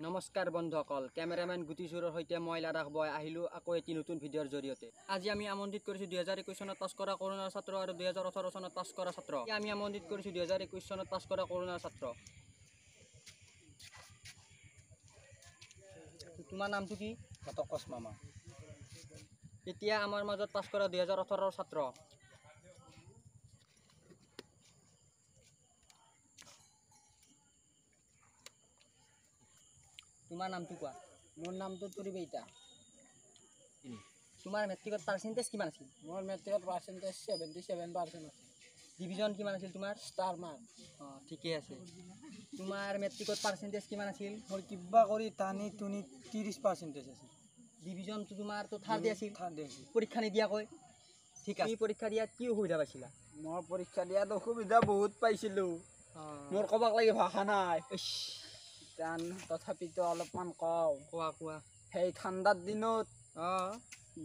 নমস্কাৰ বন্ধুসকল, কেমেৰামেন গুটিচুৰৰ সৈতে মই লাডাখ বয় আহিলোঁ আকৌ এটি নতুন ভিডিঅ'ৰ জৰিয়তে। আজি আমি আমন্ত্ৰিত কৰিছোঁ 2021 চনত পাছ কৰা কৰোণাৰ ছাত্ৰ আৰু 2018 চনত পাছ কৰা ছাত্ৰ। আমি আমন্ত্ৰিত কৰিছোঁ 2021 চনত পাছ কৰা কৰোণাৰ ছাত্ৰ। তোমাৰ নামটো কি? হতকচ মামা। এতিয়া আমাৰ মাজত পাছ কৰা 2018 ছাত্ৰ। তোমাৰ নামটো কোৱা? মোৰ নামটো তুৰিবেইতা। তোমাৰ মেট্ৰিকত পাৰ্চেণ্টেজ কিমান আছিল? মোৰ মেট্ৰিকত পাৰ্চেণ্টেজ 77% আছে। ডিভিজন কিমান আছিল তোমাৰ? Star mark. অঁ, ঠিকে আছে। তোমাৰ মেট্ৰিকত পাৰ্চেণ্টেজ কিমান আছিল? মোৰ কিবা কৰি টানি টুনি 30% আছিল। ডিভিজনটো তোমাৰতো থাৰ্ড আছিল। থাৰ্ড আছিল। পৰীক্ষা নিদিয়াকৈ ঠিক আছে। পৰীক্ষা দিয়াত কি অসুবিধা পাইছিলা? মই পৰীক্ষা দিয়াত অসুবিধা বহুত পাইছিলোঁ। মোৰ ক'বাক লাগি ভাষা নাই। তথাপিতো অলপমান কওঁ। কোৱা। সেই ঠাণ্ডাৰ দিনত অঁ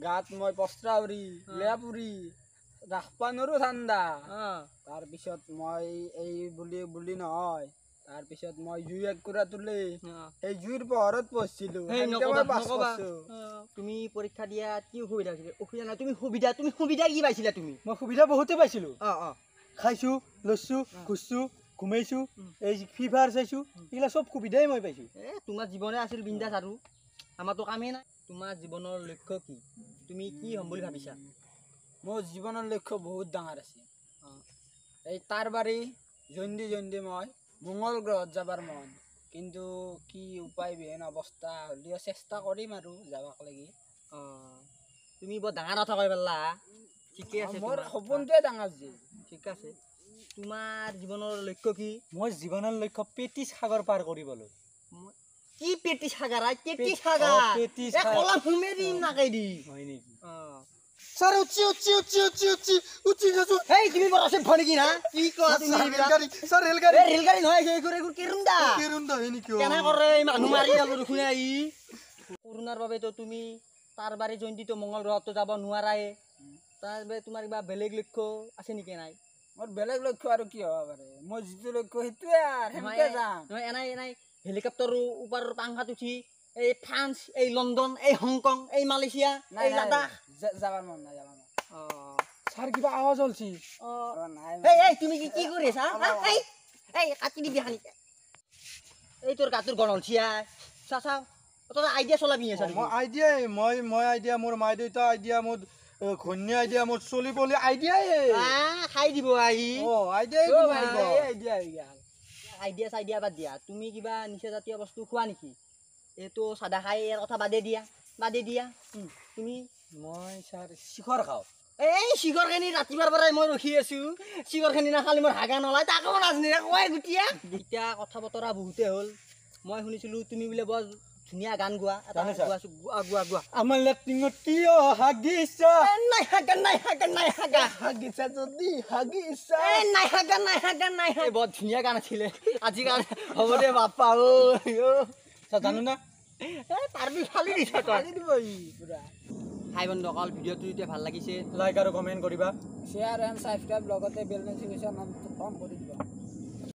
গাত মই পস্ত্ৰাউৰি লেপুৰি ৰাখবা নোৱাৰোঁ ঠাণ্ডা। অঁ তাৰপিছত মই এই বুলি নহয়, তাৰপিছত মই জুই একোৰা তুলি সেই জুইৰ পোহৰত পঢ়িছিলোঁ। তুমি পৰীক্ষা দিয়াত কি অসুবিধা হৈছিলে? অসুবিধা নাই, তুমি সুবিধা কি পাইছিলা? মই সুবিধা বহুতে পাইছিলোঁ। অঁ খাইছোঁ, লৈছোঁ, ঘূৰিছোঁ, ঘুমাইছোঁ, এই ফ্ৰী ফায়াৰ চাইছোঁ, এইবিলাক চব সুবিধাই মই পাইছোঁ। তোমাৰ জীৱনে আছিল বিন্দাছ আৰু আমাৰতো কামেই নাই। তোমাৰ জীৱনৰ লক্ষ্য কি? তুমি কি হ'ম বুলি ভাবিছা? মোৰ জীৱনৰ লক্ষ্য বহুত ডাঙৰ আছে। এই তাৰ বাৰী জইন্দি মই মংগল গ্ৰহত যাবাৰ মন, কিন্তু কি উপায়বিহীন অৱস্থা হ'লেও চেষ্টা কৰিম আৰু যাবাক লাগি। তুমি বৰ ডাঙৰ কথা কৈ পেলা। ঠিকে আছে, মোৰ সপোনটোৱে ডাঙৰ যি। ঠিক আছে। তোমাৰ জীৱনৰ লক্ষ্য কি? মোৰ জীৱনৰ লক্ষ্য পেটিছ সাগৰ পাৰ কৰিবলৈ। কি পেটিছ সাগৰ? পেটিছ সাগৰ কলা ফুমে দিম নাকাই দি হয় নেকি? Sir, uchi. এই তুমি বৰ আছে ভনি কি না? কি কোৱা তুমি? Sir, ৰেলগাড়ী নহয়, এইবোৰ কেৰুন্দা হয় নেকি? কেনে কৰে মানুহ মাৰি আলো দেখোন আহি। কৰোণাৰ বাবেতো তুমি তাৰ বাৰী জয়ন্তীটো মংগল গ্ৰহতো যাব নোৱাৰাই। তাৰ বাবে তোমাৰ কিবা বেলেগ লক্ষ্য আছে নেকি? নাই। মোৰ বেলেগ লক্ষ্য আৰু কি হ'ব পাৰে? মোৰ যিটো লক্ষ্য সেইটোৱে আৰু সেনেকে যাম। এনাই হেলিকপ্টাৰৰ ওপৰৰ পাংখাত উঠি এই ফ্ৰান্স, এই লণ্ডন, এই হংকং, এই মালয়েছিয়া, এই লাডাখ যাবাৰ মন নাই। Sir, কিবা আৱাজ ওলছি। এই তুমি কি কৰি আছা? এই কাটি দিবি হানি। এই তোৰ গাটোৰ গণলছিয়া চাও তোৰ আইডিয়া চলাবি আছে। মই আইডিয়া, মোৰ মাই দেউতা আইডিয়া, মোৰ ঘৈণী আইডিয়া, মোৰ চলি পলি আইডিয়াই খাই দিব আহি। আইডিয়া বাদ দিয়া। তুমি কিবা নিচাজাতীয় বস্তু খোৱা নেকি? এইটো চাদা খাই ইয়াৰ কথা বাদে দিয়া। তুমি? মই ছাৰ শিখৰ খাওঁ। এই শিখৰখিনি ৰাতিপুৱাৰ পৰাই মই ৰখি আছো। শিখৰখিনি নাখালে মোৰ হাগা নলাই, তাকো নাজনে কয় গুটিয়া। এতিয়া কথা বতৰা বহুতে হ'ল। মই শুনিছিলো তুমি বোলে বৰ ধুনীয়া গান গোৱা। গোৱা। আমাৰ লেট্ৰিঙত কিয় হাগিছা? নাই হাগা যদি হাগিছা। নাই বৰ ধুনীয়া গান আছিলে। আজি গান হ'ব দে বাপ্পা। জানো না পাৰবি ফালি দিছে দিব পুৰা। হাই বন্ধুসকল, ভিডিঅ'টো যেতিয়া ভাল লাগিছে লাইক আৰু কমেণ্ট কৰিবা। শ্বেয়াৰ এণ্ড ছাবস্ক্ৰাইব লগতে বেল নটিফিকেশ্যন অন কৰি দিবা।